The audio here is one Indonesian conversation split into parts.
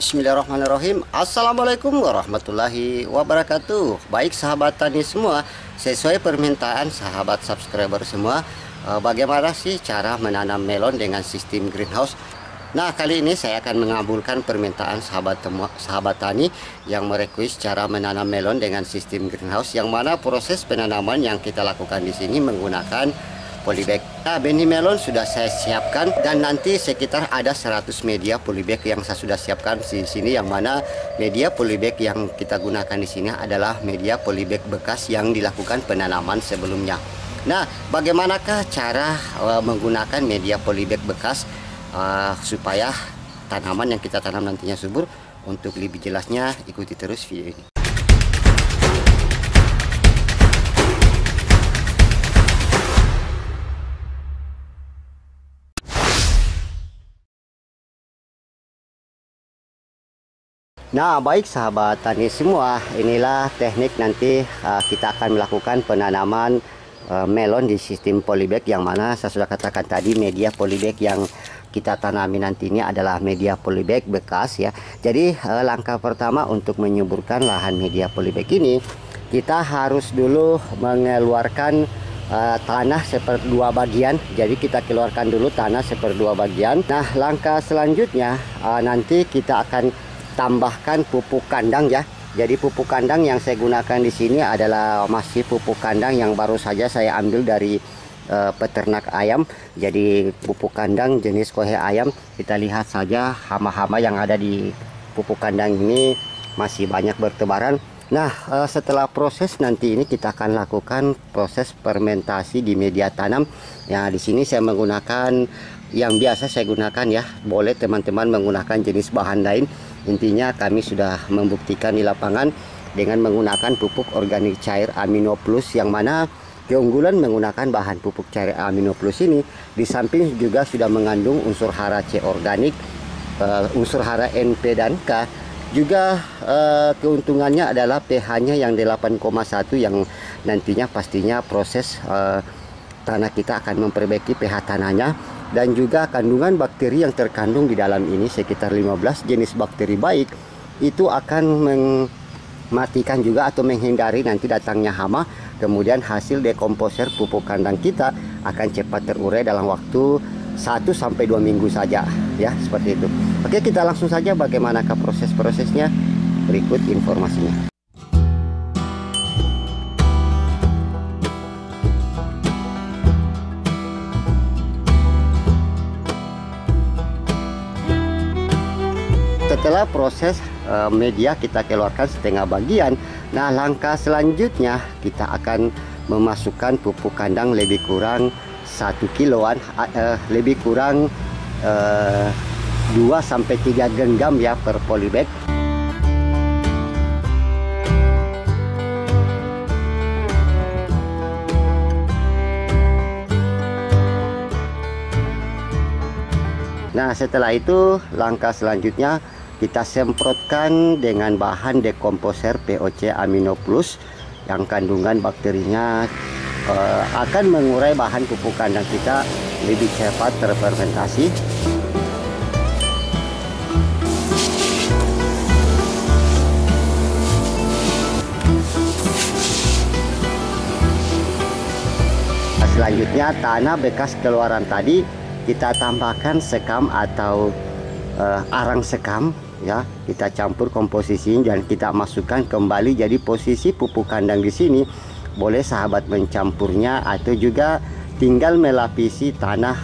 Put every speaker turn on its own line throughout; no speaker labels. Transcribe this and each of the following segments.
Bismillahirrahmanirrahim. Assalamualaikum warahmatullahi wabarakatuh. Baik sahabat tani semua, sesuai permintaan sahabat subscriber semua, bagaimana sih cara menanam melon dengan sistem greenhouse? Nah, kali ini saya akan mengabulkan permintaan sahabat tani yang merequest cara menanam melon dengan sistem greenhouse, yang mana proses penanaman yang kita lakukan di sini menggunakan polybag. Nah, benih melon sudah saya siapkan dan nanti sekitar ada 100 media polybag yang saya sudah siapkan di sini, yang mana media polybag yang kita gunakan di sini adalah media polybag bekas yang dilakukan penanaman sebelumnya. Nah, bagaimanakah cara menggunakan media polybag bekas supaya tanaman yang kita tanam nantinya subur? Untuk lebih jelasnya ikuti terus video ini. Nah, baik sahabat tani semua, inilah teknik nanti kita akan melakukan penanaman melon di sistem polybag, yang mana saya sudah katakan tadi media polybag yang kita tanami nanti ini adalah media polybag bekas ya. Jadi langkah pertama untuk menyuburkan lahan media polybag ini, kita harus dulu mengeluarkan tanah seperdua bagian. Jadi kita keluarkan dulu tanah seperdua bagian. Nah, langkah selanjutnya nanti kita akan tambahkan pupuk kandang ya. Jadi pupuk kandang yang saya gunakan di sini adalah masih pupuk kandang yang baru saja saya ambil dari peternak ayam. Jadi pupuk kandang jenis kohe ayam. Kita lihat saja hama-hama yang ada di pupuk kandang ini masih banyak bertebaran. Nah, setelah proses nanti ini kita akan lakukan proses fermentasi di media tanam. Ya, di sini saya menggunakan yang biasa saya gunakan ya. Boleh teman-teman menggunakan jenis bahan lain. Intinya kami sudah membuktikan di lapangan dengan menggunakan pupuk organik cair Amino Plus, yang mana keunggulan menggunakan bahan pupuk cair Amino Plus ini di samping juga sudah mengandung unsur hara C organik, unsur hara NP dan K. Juga keuntungannya adalah pH-nya yang 8,1, yang nantinya pastinya proses tanah kita akan memperbaiki pH tanahnya. Dan juga kandungan bakteri yang terkandung di dalam ini sekitar 15 jenis bakteri baik, itu akan mematikan juga atau menghindari nanti datangnya hama. Kemudian hasil dekomposer pupuk kandang kita akan cepat terurai dalam waktu 1-2 minggu saja ya, seperti itu. Oke, kita langsung saja bagaimanakah proses-prosesnya, berikut informasinya. Setelah proses media kita keluarkan setengah bagian, nah langkah selanjutnya kita akan memasukkan pupuk kandang lebih kurang 1 kiloan, lebih kurang 2-3 genggam ya per polybag. Nah, setelah itu langkah selanjutnya kita semprotkan dengan bahan dekomposer POC Amino Plus yang kandungan bakterinya akan mengurai bahan pupuk kandang kita lebih cepat terfermentasi. Selanjutnya tanah bekas keluaran tadi kita tambahkan sekam atau arang sekam ya, kita campur komposisinya dan kita masukkan kembali. Jadi posisi pupuk kandang di sini boleh sahabat mencampurnya atau juga tinggal melapisi tanah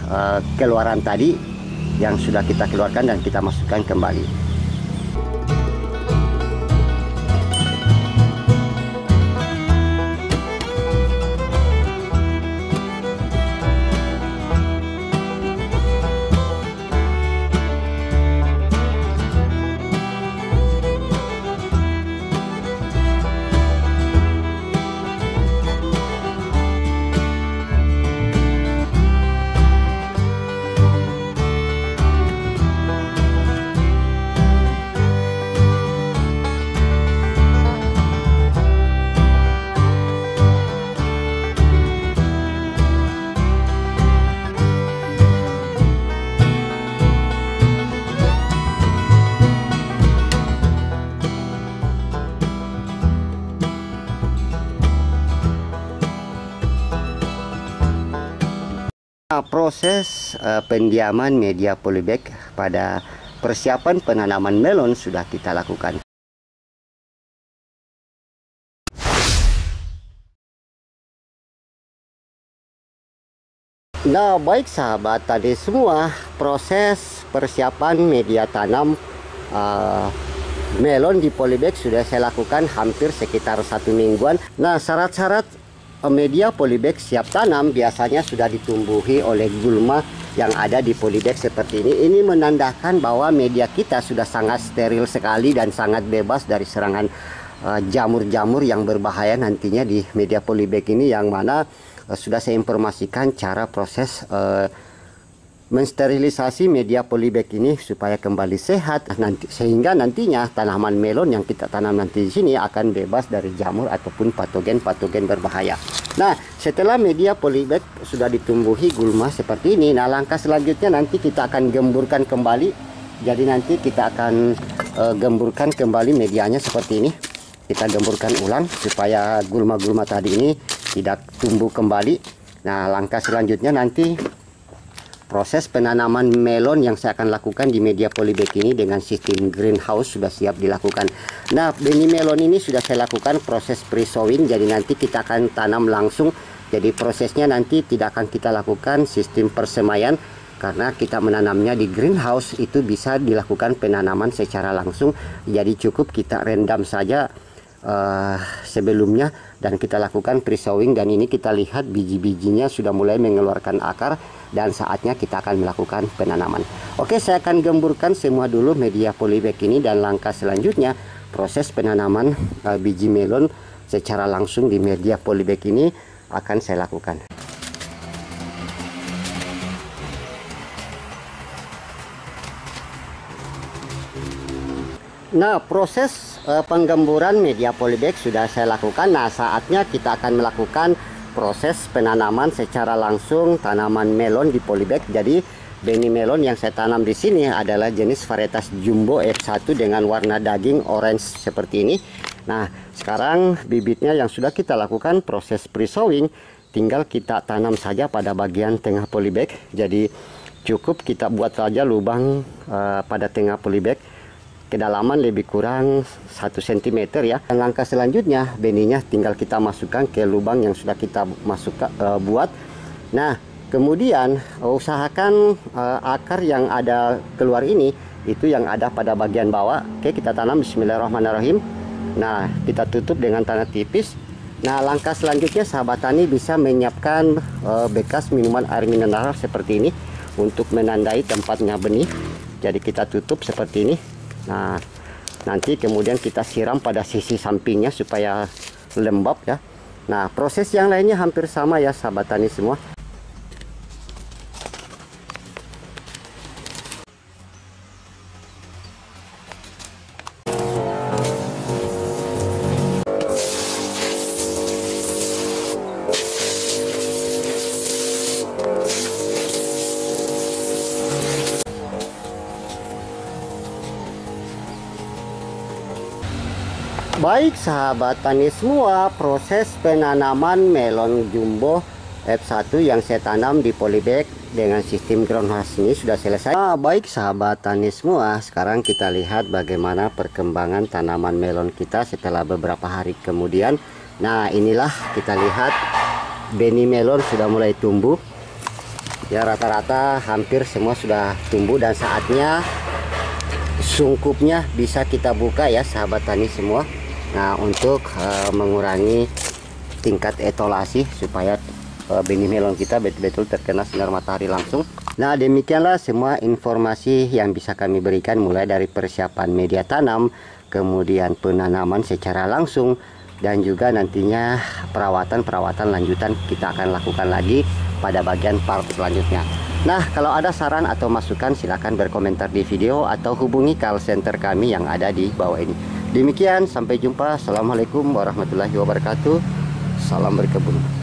keluaran tadi yang sudah kita keluarkan dan kita masukkan kembali. Nah, proses pendiaman media polybag pada persiapan penanaman melon sudah kita lakukan. Nah, baik sahabat tadi semua, proses persiapan media tanam melon di polybag sudah saya lakukan hampir sekitar 1 mingguan. Nah, syarat-syarat media polybag siap tanam biasanya sudah ditumbuhi oleh gulma yang ada di polybag seperti ini. Ini menandakan bahwa media kita sudah sangat steril sekali dan sangat bebas dari serangan jamur-jamur yang berbahaya nantinya di media polybag ini, yang mana sudah saya informasikan cara proses mensterilisasi media polybag ini supaya kembali sehat sehingga nantinya tanaman melon yang kita tanam nanti di sini akan bebas dari jamur ataupun patogen-patogen berbahaya. Nah, setelah media polybag sudah ditumbuhi gulma seperti ini, nah langkah selanjutnya nanti kita akan gemburkan kembali. Jadi nanti kita akan gemburkan kembali medianya seperti ini. Kita gemburkan ulang supaya gulma-gulma tadi ini tidak tumbuh kembali. Nah, langkah selanjutnya nanti proses penanaman melon yang saya akan lakukan di media polybag ini dengan sistem greenhouse sudah siap dilakukan. Nah, benih melon ini sudah saya lakukan proses pre-sowing, jadi nanti kita akan tanam langsung. Jadi prosesnya nanti tidak akan kita lakukan sistem persemaian karena kita menanamnya di greenhouse, itu bisa dilakukan penanaman secara langsung. Jadi cukup kita rendam saja sebelumnya dan kita lakukan pre-sowing, dan ini kita lihat biji-bijinya sudah mulai mengeluarkan akar dan saatnya kita akan melakukan penanaman. Oke, saya akan gemburkan semua dulu media polybag ini dan langkah selanjutnya proses penanaman biji melon secara langsung di media polybag ini akan saya lakukan. Nah, proses penggemburan media polybag sudah saya lakukan. Nah, saatnya kita akan melakukan proses penanaman secara langsung tanaman melon di polybag. Jadi benih melon yang saya tanam di sini adalah jenis varietas Jumbo F1 dengan warna daging orange seperti ini. Nah, sekarang bibitnya yang sudah kita lakukan proses pre-sowing, tinggal kita tanam saja pada bagian tengah polybag. Jadi cukup kita buat saja lubang pada tengah polybag, kedalaman lebih kurang 1 cm ya. Dan langkah selanjutnya benihnya tinggal kita masukkan ke lubang yang sudah kita buat. Nah, kemudian usahakan akar yang ada keluar ini itu yang ada pada bagian bawah. Oke, kita tanam. Bismillahirrahmanirrahim. Nah, kita tutup dengan tanah tipis. Nah, langkah selanjutnya sahabat tani bisa menyiapkan bekas minuman air mineral seperti ini untuk menandai tempatnya benih. Jadi kita tutup seperti ini. Nah, nanti kemudian kita siram pada sisi sampingnya supaya lembab ya. Nah, proses yang lainnya hampir sama ya sahabat tani semua. Baik sahabat tani semua, proses penanaman melon jumbo F1 yang saya tanam di polybag dengan sistem greenhouse ini sudah selesai. Nah, baik sahabat tani semua, sekarang kita lihat bagaimana perkembangan tanaman melon kita setelah beberapa hari kemudian. Nah, inilah kita lihat benih melon sudah mulai tumbuh. Ya, rata-rata hampir semua sudah tumbuh dan saatnya sungkupnya bisa kita buka ya sahabat tani semua. Nah, untuk mengurangi tingkat etolasi supaya benih melon kita betul-betul terkena sinar matahari langsung. Nah, demikianlah semua informasi yang bisa kami berikan, mulai dari persiapan media tanam, kemudian penanaman secara langsung, dan juga nantinya perawatan lanjutan kita akan lakukan lagi pada bagian part selanjutnya. Nah, kalau ada saran atau masukan silahkan berkomentar di video atau hubungi call center kami yang ada di bawah ini. Demikian, sampai jumpa. Assalamualaikum warahmatullahi wabarakatuh. Salam berkebun.